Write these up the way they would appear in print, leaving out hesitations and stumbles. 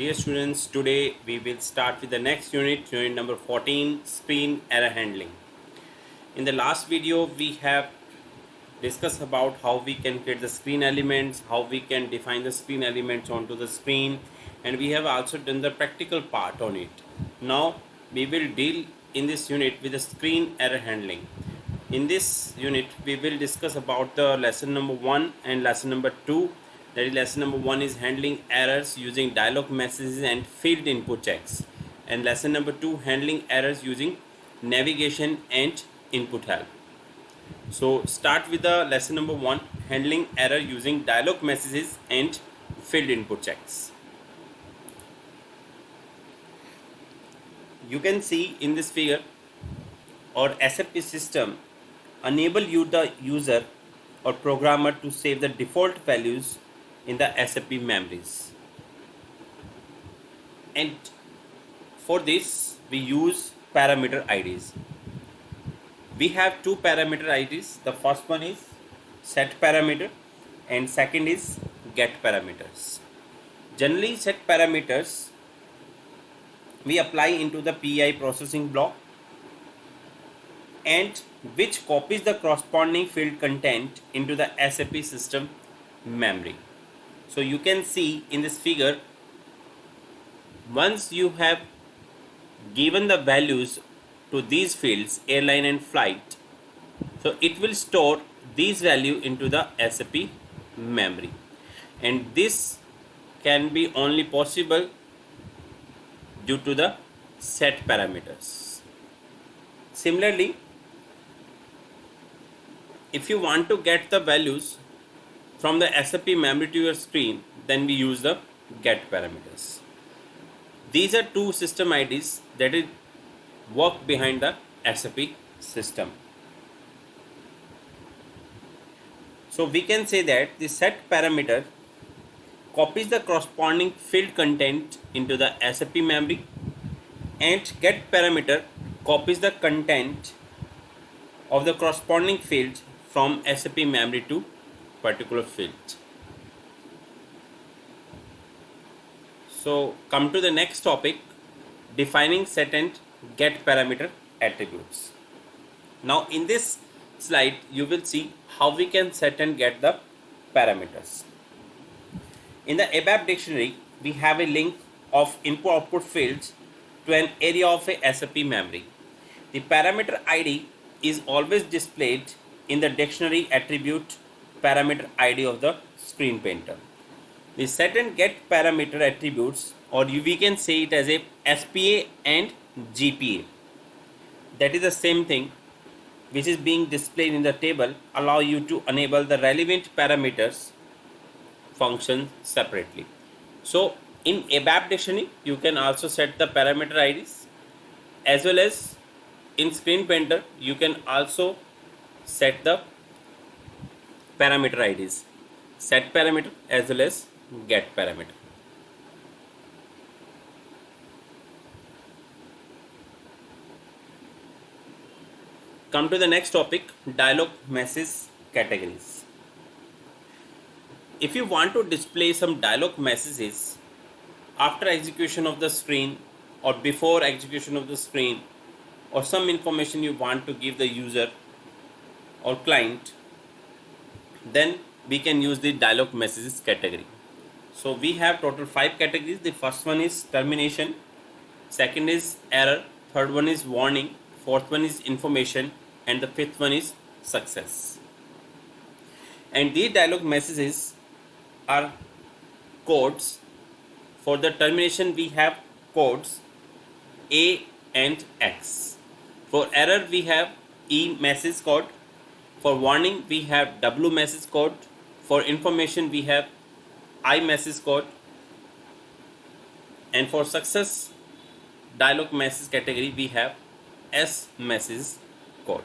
Dear students, today we will start with the next unit, unit number 14, screen error handling. In the last video, we have discussed about how we can create the screen elements, how we can define the screen elements onto the screen, and we have also done the practical part on it. Now, we will deal in this unit with the screen error handling. In this unit, we will discuss about the lesson number 1 and lesson number 2. That is, lesson number 1 is handling errors using dialog messages and field input checks. And lesson number 2, handling errors using navigation and input help. So start with the lesson number 1, handling error using dialog messages and field input checks. You can see in this figure, our SAP system enable you the user or programmer to save the default values in the SAP memories. And for this we use parameter IDs. We have two parameter IDs. The first one is set parameter and second is get parameters. Generally, set parameters we apply into the PI processing block, and which copies the corresponding field content into the SAP system memory. So you can see in this figure, once you have given the values to these fields, airline and flight, so it will store these value into the SAP memory, and this can be only possible due to the set parameters. Similarly, if you want to get the values from the SAP memory to your screen, then we use the get parameters. These are two system IDs that is work behind the SAP system. So we can say that the set parameter copies the corresponding field content into the SAP memory, and get parameter copies the content of the corresponding field from SAP memory to particular field. So come to the next topic, defining set and get parameter attributes. Now in this slide you will see how we can set and get the parameters. In the ABAP dictionary, we have a link of input output fields to an area of a SAP memory. The parameter ID is always displayed in the dictionary attribute parameter ID of the screen painter. The set and get parameter attributes, or we can say it as a SPA and GPA. That is the same thing which is being displayed in the table, allow you to enable the relevant parameters function separately. So in ABAP dictionary you can also set the parameter IDs, as well as in screen painter you can also set the parameter IDs, set parameter as well as get parameter. Come to the next topic, dialog message categories. If you want to display some dialog messages after execution of the screen or before execution of the screen, or some information you want to give the user or client, then we can use the dialog messages category. So we have total 5 categories. The first one is termination, second is error, third one is warning, fourth one is information, and the fifth one is success. And these dialog messages are codes. For the termination we have codes A and X. For error we have E message code. For warning we have W message code. For information we have I message code. And for success dialog message category we have S message code.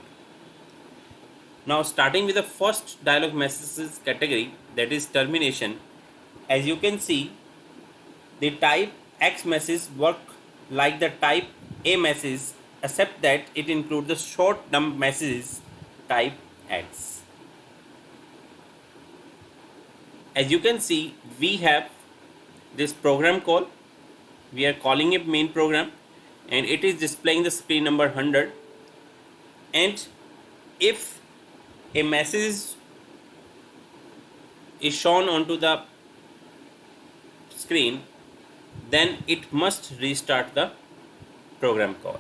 Now starting with the first dialog messages category, that is termination. As you can see, the type X message work like the type A message, except that it includes the short dump messages type X. As you can see, we have this program call we are calling it main program, and it is displaying the screen number 100. And if a message is shown onto the screen, then it must restart the program call.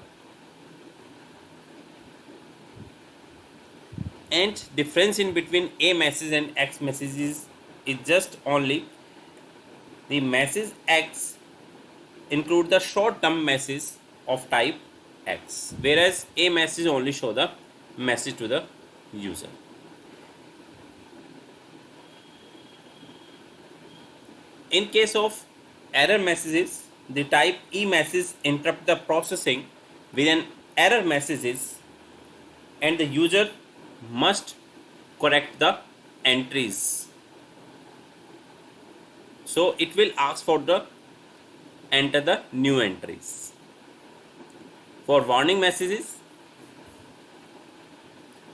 And difference in between a message and X messages is just only the message X include the short term message of type X, whereas a message only show the message to the user. In case of error messages, the type E message interrupt the processing with an error messages, and the user must correct the entries. So it will ask for the enter the new entries. For warning messages,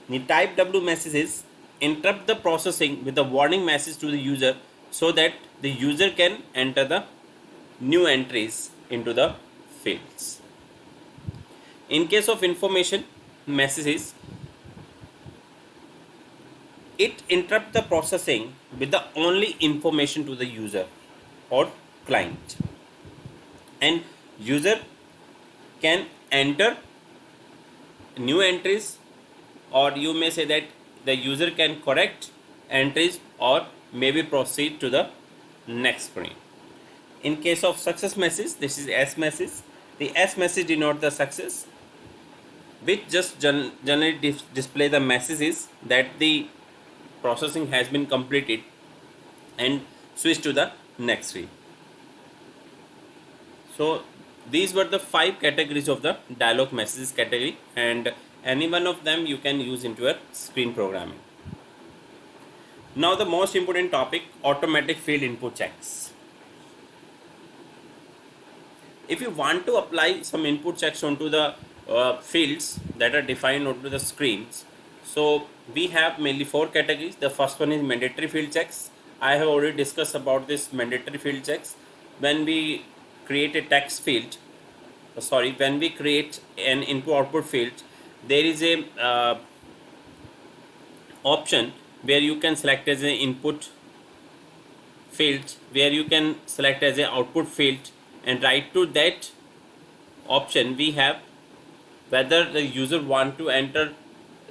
the type W messages interrupt the processing with a warning message to the user so that the user can enter the new entries into the fields. In case of information messages, it interrupts the processing with the only information to the user or client, and user can enter new entries, or you may say that the user can correct entries or maybe proceed to the next screen. In case of success message, this is S message. The S message denotes the success, which just generally display the messages that the processing has been completed and switch to the next screen. So these were the 5 categories of the dialog messages category, and any one of them you can use into your screen programming. Now the most important topic, automatic field input checks. If you want to apply some input checks onto the fields that are defined onto the screens, so we have mainly 4 categories. The first one is mandatory field checks. I have already discussed about this mandatory field checks. When we create a text field, when we create an input output field, there is a option where you can select as an input field, where you can select as an output field, and right to that option we have whether the user want to enter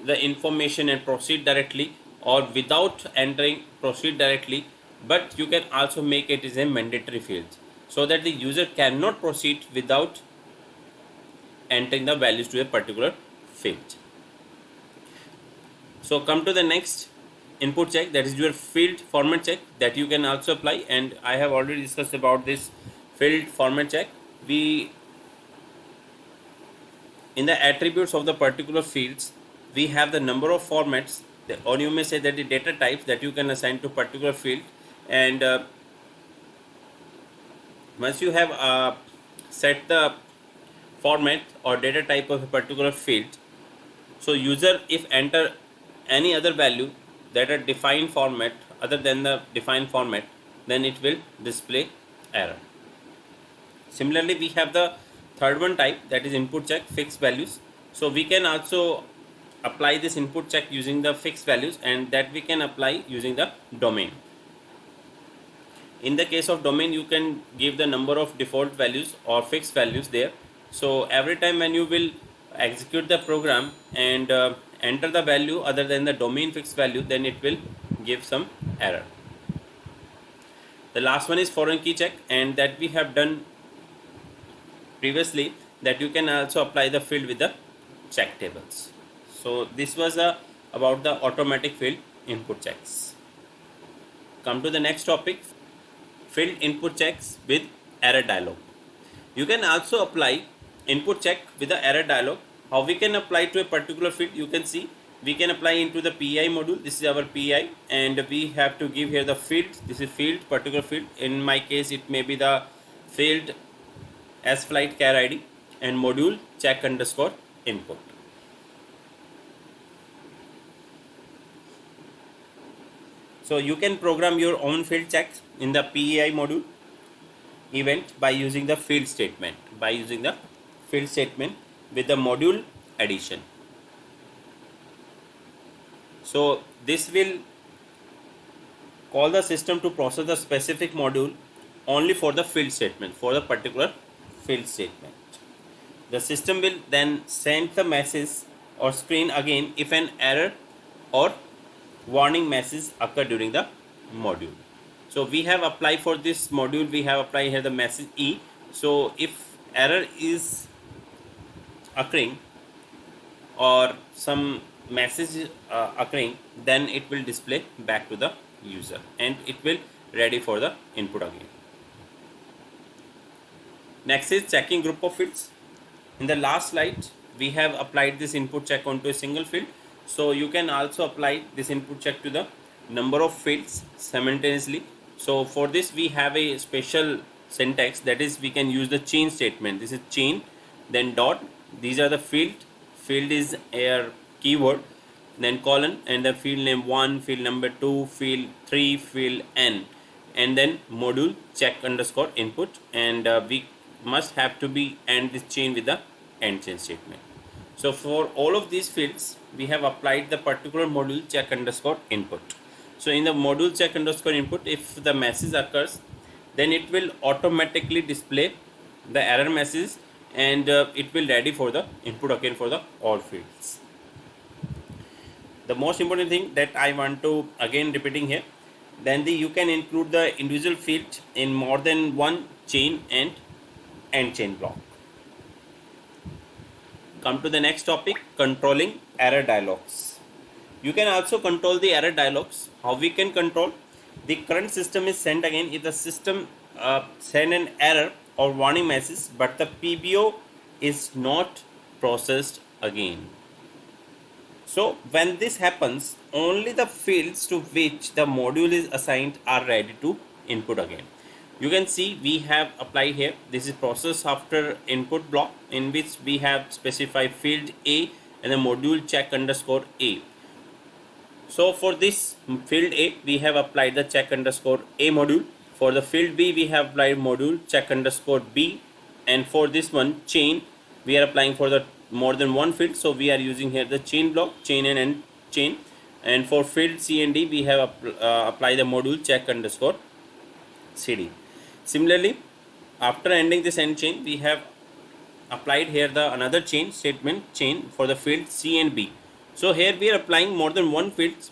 the information and proceed directly, or without entering proceed directly, but you can also make it as a mandatory field so that the user cannot proceed without entering the values to a particular field. So come to the next input check, that is your field format check, that you can also apply, and I have already discussed about this field format check. We in the attributes of the particular fields, we have the number of formats, or you may say that the data types that you can assign to particular field. And once you have set the format or data type of a particular field, so user if enter any other value that are defined format other than the defined format, then it will display error. Similarly, we have the third one type, that is input check fixed values. So we can also apply this input check using the fixed values, and that we can apply using the domain. In the case of domain, you can give the number of default values or fixed values there. So every time when you will execute the program and enter the value other than the domain fixed value, then it will give some error. The last one is foreign key check, and that we have done previously, that you can also apply the field with the check tables. So this was about the automatic field input checks. Come to the next topic, field input checks with error dialog. You can also apply input check with the error dialog. How we can apply to a particular field, you can see we can apply into the PI module. This is our PI, and we have to give here the field. This is field, particular field. In my case, it may be the field as flight care ID, and module check underscore input. So you can program your own field checks in the PEI module. event by using the field statement, with the module addition. So this will call the system to process the specific module only for the field statement, for the particular field statement. The system will then send the message or screen again if an error or warning message occur during the module. So we have applied for this module, we have applied here the message E. So if error is occurring or some message occurring, then it will display back to the user and it will ready for the input again. Next is checking group of fields. In the last slide we have applied this input check onto a single field, so you can also apply this input check to the number of fields simultaneously. So for this we have a special syntax, that is we can use the chain statement. This is chain, then dot, these are the field is a keyword, then colon, and the field name 1, field number 2, field 3, field n, and then module check underscore input, and we must have to be end this chain with the end chain statement. So for all of these fields we have applied the particular module check underscore input. So in the module check underscore input, if the message occurs, then it will automatically display the error message and it will ready for the input again for the all fields. The most important thing that I want to again repeating here, then you can include the individual field in more than one chain and end chain block. Come to the next topic, controlling error dialogues. You can also control the error dialogues. How we can control? The current system is sent again if the system send an error or warning message, but the PBO is not processed again. So when this happens, only the fields to which the module is assigned are ready to input again. You can see we have applied here, this is process after input block, in which we have specified field A and the module check underscore A. So for this field A we have applied the check underscore A module. For the field B we have applied module check underscore B, and for this one chain we are applying for the more than one field, so we are using here the chain block, chain and end chain. And for field C and D we have applied the module check underscore CD. Similarly, after ending this end chain we have applied here the another chain statement chain for the field C and B. So here we are applying more than one fields.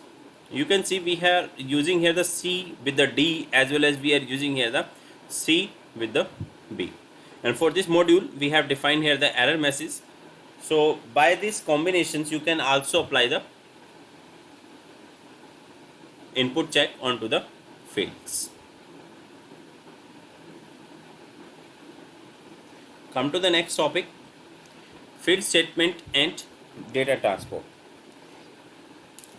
You can see we are using here the C with the D, as well as we are using here the C with the B. And for this module we have defined here the error message. So by these combinations you can also apply the input check onto the fields. Come to the next topic, field statement and data transport.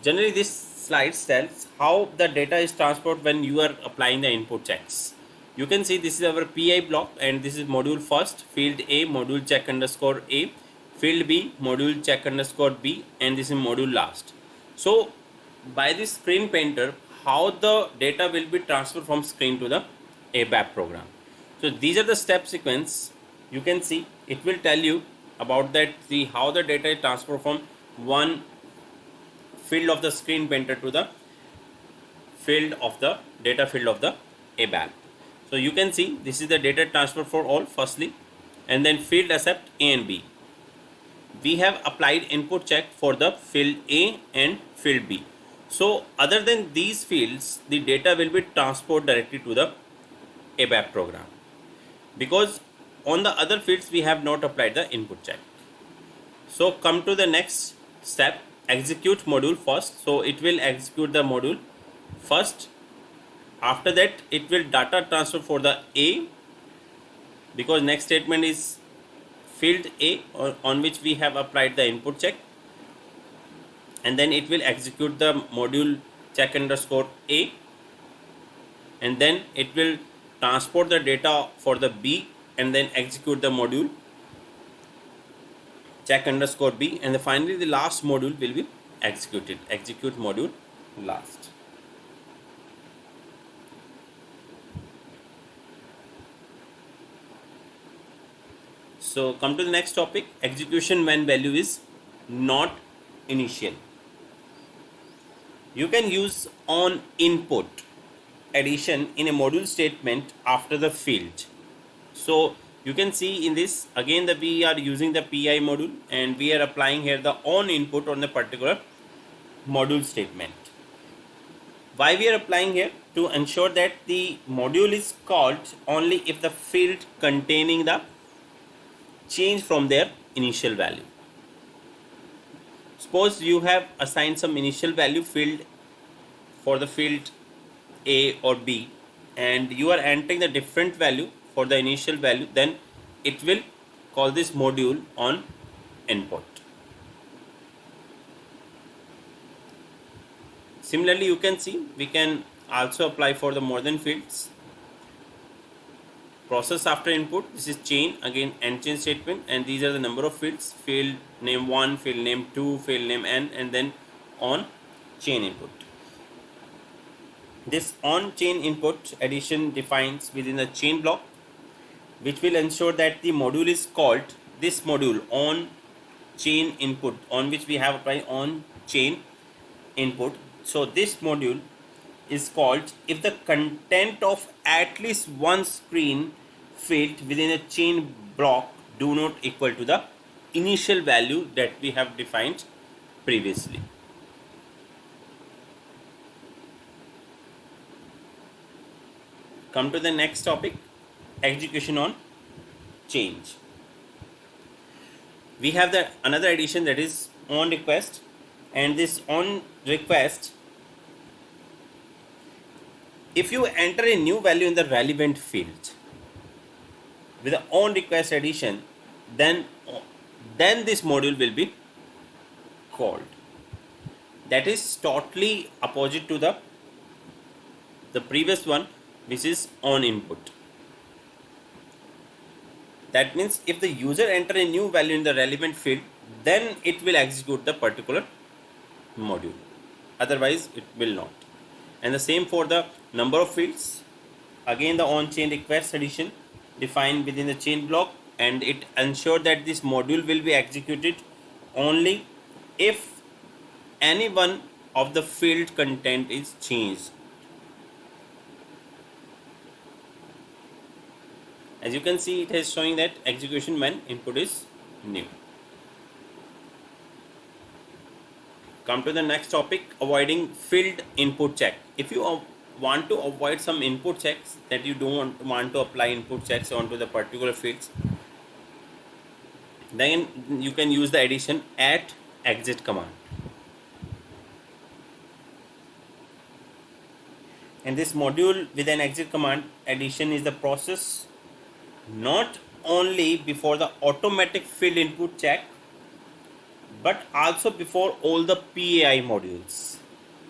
Generally this slide tells how the data is transported when you are applying the input checks. You can see this is our PI block, and this is module first, field A module check underscore A, field B module check underscore B, and this is module last. So by this screen painter, how the data will be transferred from screen to the ABAP program. So these are the step sequence. You can see it will tell you about that, see how the data is transferred from one field of the screen painter to the field of the data field of the ABAP. So you can see this is the data transfer for all firstly, and then field accept A and B. We have applied input check for the field A and field B. So other than these fields, the data will be transported directly to the ABAP program, because on the other fields we have not applied the input check. So come to the next step, execute module first. So it will execute the module first. After that it will data transfer for the A, because next statement is field A on which we have applied the input check, and then it will execute the module check underscore A, and then it will transport the data for the B and then execute the module check underscore B, and finally the last module will be executed, execute module last. So come to the next topic, execution when value is not initial. You can use on input addition in a module statement after the field. So you can see in this again that we are using the PI module and we are applying here the on input on the particular module statement. Why we are applying here? To ensure that the module is called only if the field containing the change from their initial value. Suppose you have assigned some initial value field for the field A or B and you are entering the different value for the initial value, then it will call this module on input. Similarly, you can see we can also apply for the more than fields. Process after input, this is chain, again end chain statement, and these are the number of fields, field name 1, field name 2, field name n, and then on chain input. This on chain input addition defines within the chain block, which will ensure that the module is called, this module on chain input, on which we have applied on chain input. So this module is called if the content of at least one screen field within a chain block do not equal to the initial value that we have defined previously. Come to the next topic, execution on change. We have the another addition that is on request, and this on request, if you enter a new value in the relevant field with the on request addition, then this module will be called. That is totally opposite to the previous one, which is on input. That means if the user enter a new value in the relevant field, then it will execute the particular module, otherwise it will not. And the same for the number of fields. Again the on chain request addition defined within the chain block, and it ensures that this module will be executed only if any one of the field content is changed. As you can see, it is showing that execution when input is new. Come to the next topic, avoiding field input check. If you want to avoid some input checks, that you don't want to apply input checks onto the particular fields, then you can use the addition at exit command. And this module with an exit command addition is the process not only before the automatic field input check, but also before all the PAI modules,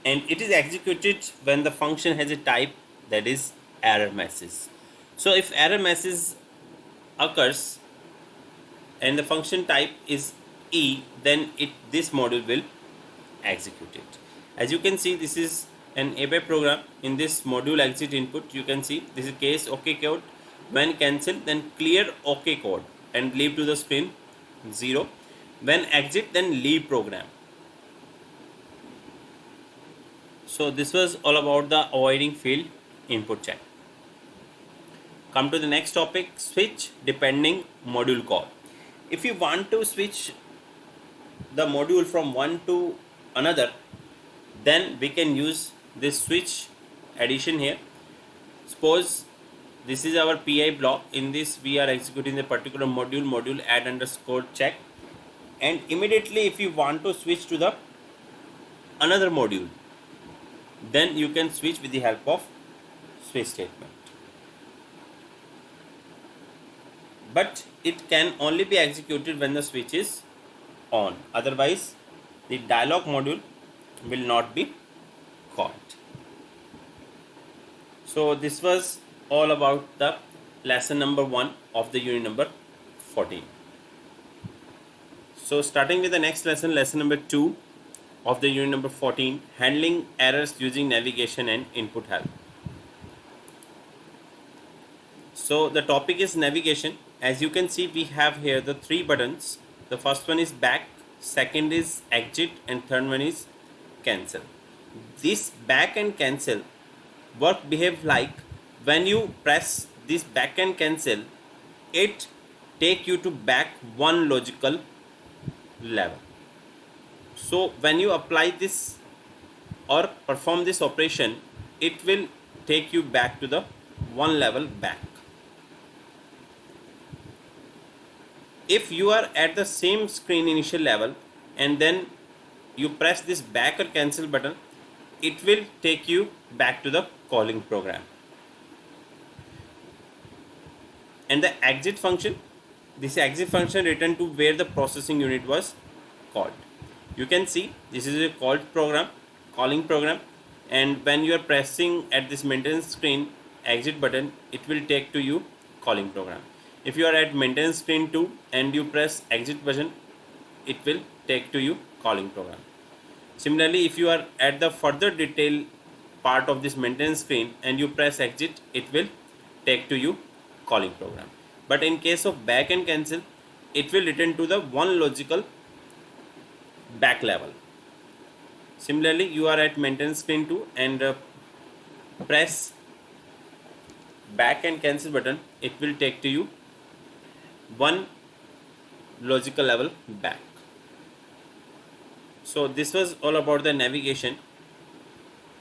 and it is executed when the function has a type that is error message. So if error message occurs and the function type is E, then this module will execute it. As you can see, this is an ABAP program. In this module exit input, you can see this is case OK code. When cancel, then clear OK code and leave to the screen 0. When exit, then leave program. So this was all about the avoiding field input check. Come to the next topic, switch depending module call. If you want to switch the module from one to another, then we can use this switch addition here. Suppose this is our PI block. In this we are executing the particular module add underscore check, and immediately if you want to switch to the another module, then you can switch with the help of switch statement. But it can only be executed when the switch is on, otherwise the dialog module will not be called. So this was all about the lesson number 1 of the unit number 14. So starting with the next lesson, lesson number 2 of the unit number 14, handling errors using navigation and input help. So the topic is navigation, as you can see, we have here the three buttons. The first one is back, second is exit, and third one is cancel. This back and cancel work behave like when you press this back and cancel, it take you to back one logical level. So when you apply this or perform this operation, it will take you back to the one level back. If you are at the same screen initial level and then you press this back or cancel button, it will take you back to the calling program. And the exit function, this exit function return to where the processing unit was called. You can see this is a called program, calling program, and when you are pressing at this maintenance screen exit button, it will take to you calling program. If you are at maintenance screen 2 and you press exit button, it will take to you calling program. Similarly, if you are at the further detail part of this maintenance screen and you press exit, it will take to you calling program. But in case of back and cancel, it will return to the one logical back level. Similarly, you are at maintenance screen 2 and press back and cancel button, it will take to you one logical level back. So this was all about the navigation,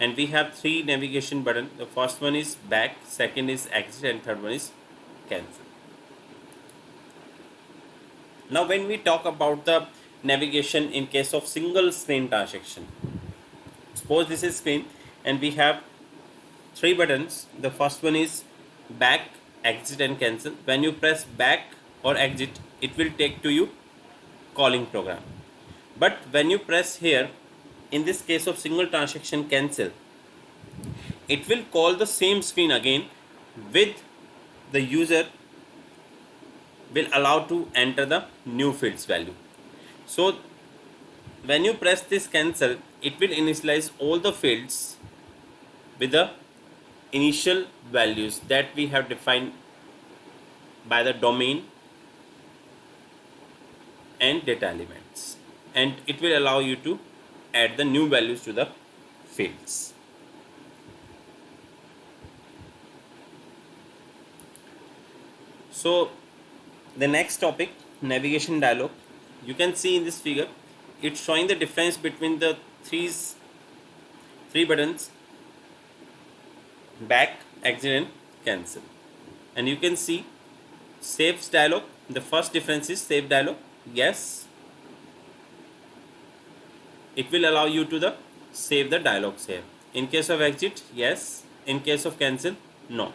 and we have three navigation button. The first one is back, second is exit, and third one is cancel. Now when we talk about the navigation in case of single screen transaction, suppose this is screen and we have three buttons. The first one is back, exit, and cancel. When you press back or exit, it will take to you calling program. But when you press here, in this case of single transaction cancel, it will call the same screen again with the user will allow to enter the new fields value. So when you press this cancel, it will initialize all the fields with the initial values that we have defined by the domain and data elements, and it will allow you to add the new values to the fields. So the next topic, navigation dialog. You can see in this figure, it's showing the difference between the three buttons, back, exit, and cancel. And you can see saves dialog. The first difference is save dialog. Yes, it will allow you to save the dialogues here. In case of exit, yes. In case of cancel, no.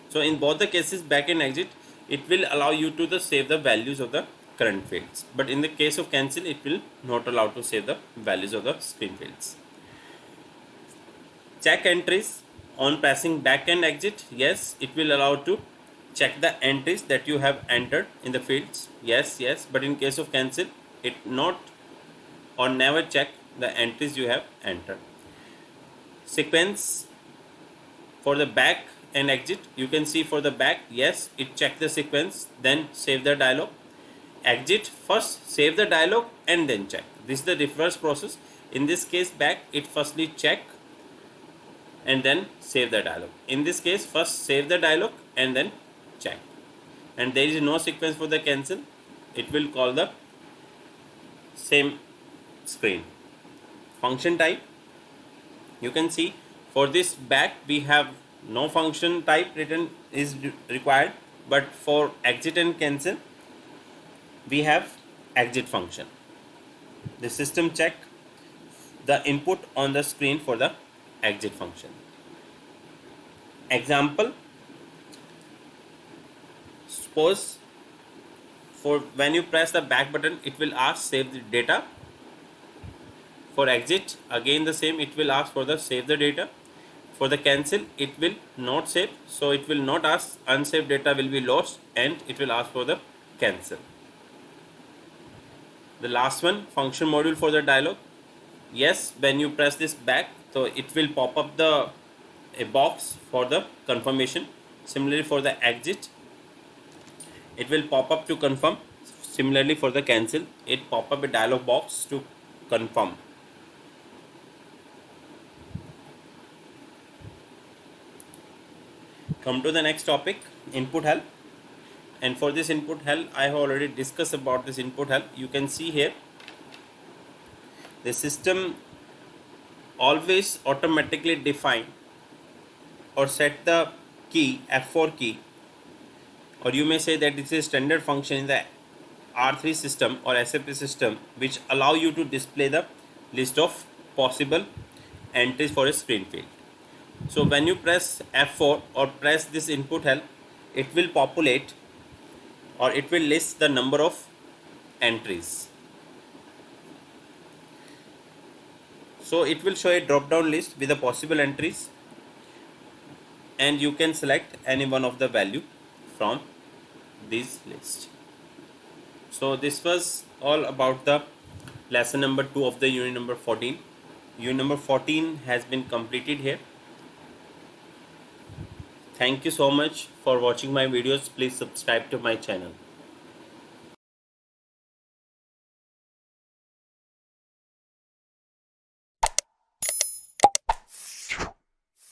So in both the cases, back and exit, it will allow you to save the values of the current fields. But in the case of cancel, it will not allow to save the values of the screen fields. Check entries on pressing back and exit. Yes, it will allow to check the entries that you have entered in the fields. Yes. But in case of cancel, it not or never check the entries you have entered. Sequence for the back and exit, you can see for the back, yes, it check the sequence, then save the dialog. Exit, first save the dialog and then check. This is the reverse process. In this case, back, it firstly check and then save the dialog. In this case, first save the dialog and then check. And there is no sequence for the cancel. It will call the same screen. Function type, you can see for this back we have no function type written is required, but for exit and cancel we have exit function. The system check the input on the screen for the exit function. Example, suppose for when you press the back button, it will ask save the data. For exit, again the same, it will ask for the save the data. For the cancel, it will not save, so it will not ask, unsaved data will be lost, and it will ask for the cancel. The last one, function module for the dialog. Yes, when you press this back, so it will pop up a box for the confirmation. Similarly for the exit, it will pop up to confirm. Similarly for the cancel, it pop up a dialog box to confirm. Come to the next topic, input help. And for this input help, I have already discussed about this input help. You can see here the system always automatically define or set the key F4 key, or you may say that it's a standard function in the R3 system or SAP system which allow you to display the list of possible entries for a screen field. So when you press F4 or press this input help, it will populate or it will list the number of entries. So it will show a drop down list with the possible entries, and you can select any one of the value from this list. So this was all about the lesson number 2 of the unit number 14. Unit number 14 has been completed here. Thank you so much for watching my videos. Please subscribe to my channel.